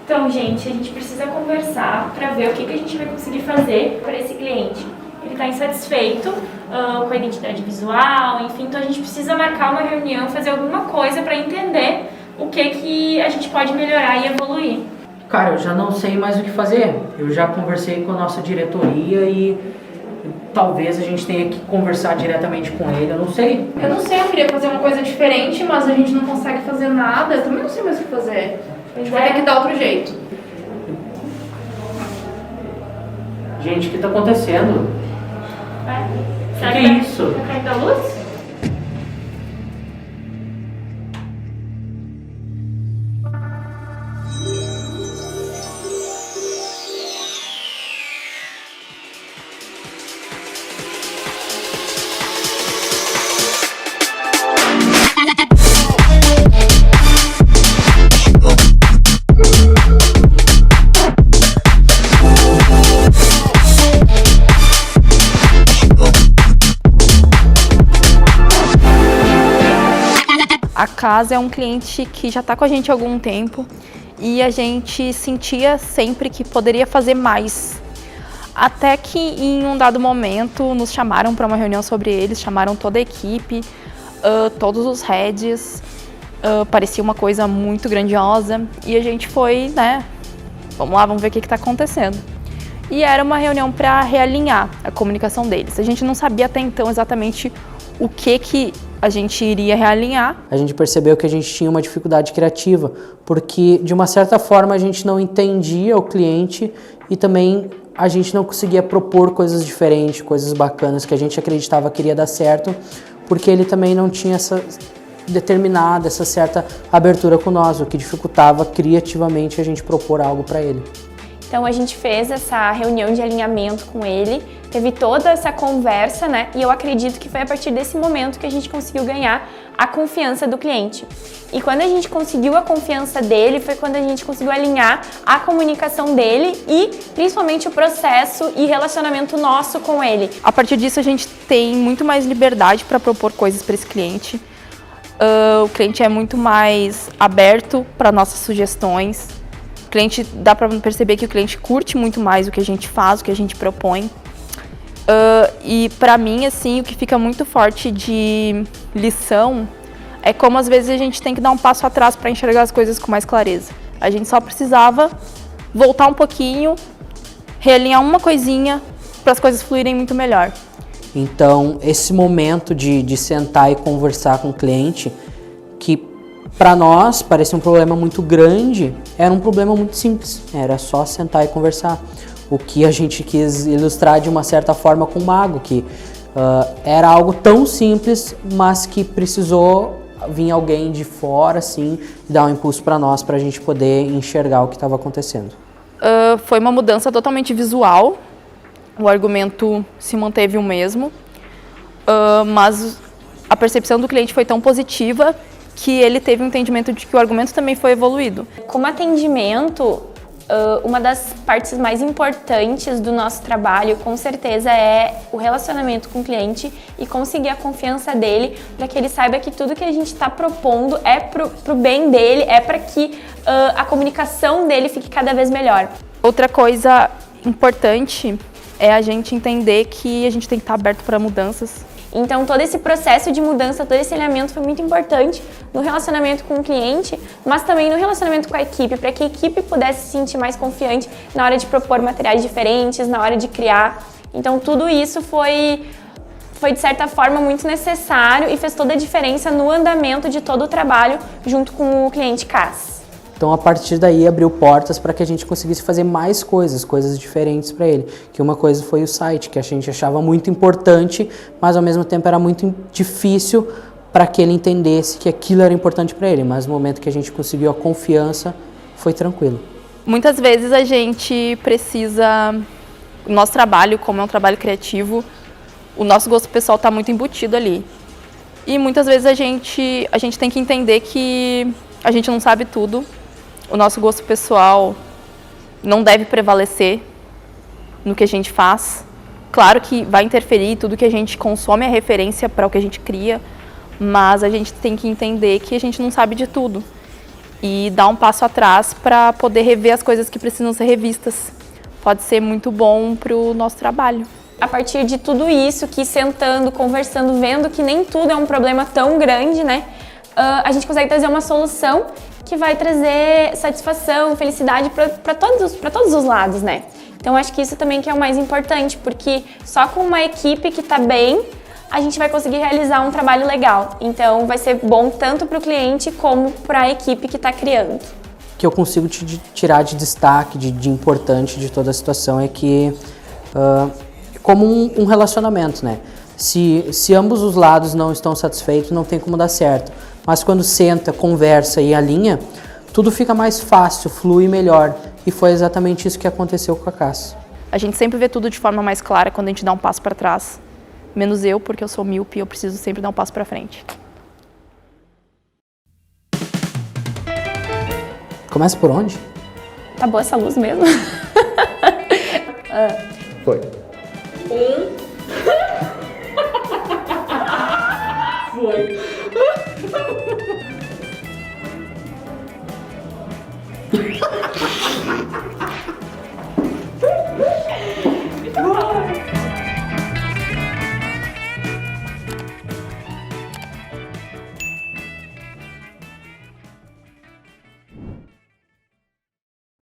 Então, gente, a gente precisa conversar para ver o que a gente vai conseguir fazer para esse cliente. Ele está insatisfeito com a identidade visual, enfim, então a gente precisa marcar uma reunião, fazer alguma coisa para entender o que a gente pode melhorar e evoluir. Cara, eu já não sei mais o que fazer. Eu já conversei com a nossa diretoria e talvez a gente tenha que conversar diretamente com ele, eu não sei. Eu não sei, eu queria fazer uma coisa diferente, mas a gente não consegue fazer nada. Eu também não sei mais o que fazer. A gente vai ter que dar outro jeito. Gente, o que tá acontecendo? Será que é isso? Tá caindo a luz? A Casa é um cliente que já está com a gente há algum tempo e a gente sentia sempre que poderia fazer mais. Até que em um dado momento nos chamaram para uma reunião sobre eles, chamaram toda a equipe, todos os heads, parecia uma coisa muito grandiosa e a gente foi, né, vamos lá, vamos ver o que está acontecendo. E era uma reunião para realinhar a comunicação deles. A gente não sabia até então exatamente o que a gente iria realinhar. A gente percebeu que a gente tinha uma dificuldade criativa, porque de uma certa forma a gente não entendia o cliente e também a gente não conseguia propor coisas diferentes, coisas bacanas que a gente acreditava que iria dar certo, porque ele também não tinha essa determinada, essa certa abertura com nós, o que dificultava criativamente a gente propor algo para ele. Então a gente fez essa reunião de alinhamento com ele, teve toda essa conversa, né? E eu acredito que foi a partir desse momento que a gente conseguiu ganhar a confiança do cliente. E quando a gente conseguiu a confiança dele, foi quando a gente conseguiu alinhar a comunicação dele e principalmente o processo e relacionamento nosso com ele. A partir disso a gente tem muito mais liberdade para propor coisas para esse cliente. O cliente é muito mais aberto para nossas sugestões. O cliente, dá para perceber que o cliente curte muito mais o que a gente faz, o que a gente propõe. E para mim, assim, o que fica muito forte de lição é como às vezes a gente tem que dar um passo atrás para enxergar as coisas com mais clareza. A gente só precisava voltar um pouquinho, realinhar uma coisinha para as coisas fluírem muito melhor. Então, esse momento de sentar e conversar com o cliente, que para nós parecia um problema muito grande, era um problema muito simples, era só sentar e conversar. O que a gente quis ilustrar de uma certa forma com o Mago, que era algo tão simples, mas que precisou vir alguém de fora, assim, dar um impulso para nós, para a gente poder enxergar o que estava acontecendo. Foi uma mudança totalmente visual, o argumento se manteve o mesmo, mas a percepção do cliente foi tão positiva que ele teve um entendimento de que o argumento também foi evoluído. Como atendimento, uma das partes mais importantes do nosso trabalho, com certeza, é o relacionamento com o cliente e conseguir a confiança dele para que ele saiba que tudo que a gente está propondo é pro bem dele, é para que a comunicação dele fique cada vez melhor. Outra coisa importante é a gente entender que a gente tem que estar aberto para mudanças. Então, todo esse processo de mudança, todo esse alinhamento foi muito importante no relacionamento com o cliente, mas também no relacionamento com a equipe, para que a equipe pudesse se sentir mais confiante na hora de propor materiais diferentes, na hora de criar. Então, tudo isso foi de certa forma muito necessário e fez toda a diferença no andamento de todo o trabalho junto com o cliente CAS. Então, a partir daí, abriu portas para que a gente conseguisse fazer mais coisas diferentes para ele. Que uma coisa foi o site, que a gente achava muito importante, mas ao mesmo tempo era muito difícil para que ele entendesse que aquilo era importante para ele. Mas no momento que a gente conseguiu a confiança, foi tranquilo. Muitas vezes a gente precisa, o nosso trabalho, como é um trabalho criativo, o nosso gosto pessoal está muito embutido ali. E muitas vezes a gente tem que entender que a gente não sabe tudo. O nosso gosto pessoal não deve prevalecer no que a gente faz. Claro que vai interferir, tudo que a gente consome é referência para o que a gente cria, mas a gente tem que entender que a gente não sabe de tudo. e dar um passo atrás para poder rever as coisas que precisam ser revistas. Pode ser muito bom para o nosso trabalho. A partir de tudo isso, que sentando, conversando, vendo que nem tudo é um problema tão grande, né? A gente consegue trazer uma solução que vai trazer satisfação, felicidade para todos os lados, né? Então acho que isso também que é o mais importante, porque só com uma equipe que está bem, a gente vai conseguir realizar um trabalho legal. Então vai ser bom tanto para o cliente como para a equipe que está criando. O que eu consigo tirar de destaque, de importante de toda a situação é que como um relacionamento, né? Se ambos os lados não estão satisfeitos, não tem como dar certo. Mas quando senta, conversa e alinha, tudo fica mais fácil, flui melhor. E foi exatamente isso que aconteceu com a Cass. A gente sempre vê tudo de forma mais clara quando a gente dá um passo para trás. Menos eu, porque eu sou míope e eu preciso sempre dar um passo para frente. Começa por onde? Tá boa essa luz mesmo? Foi. Foi.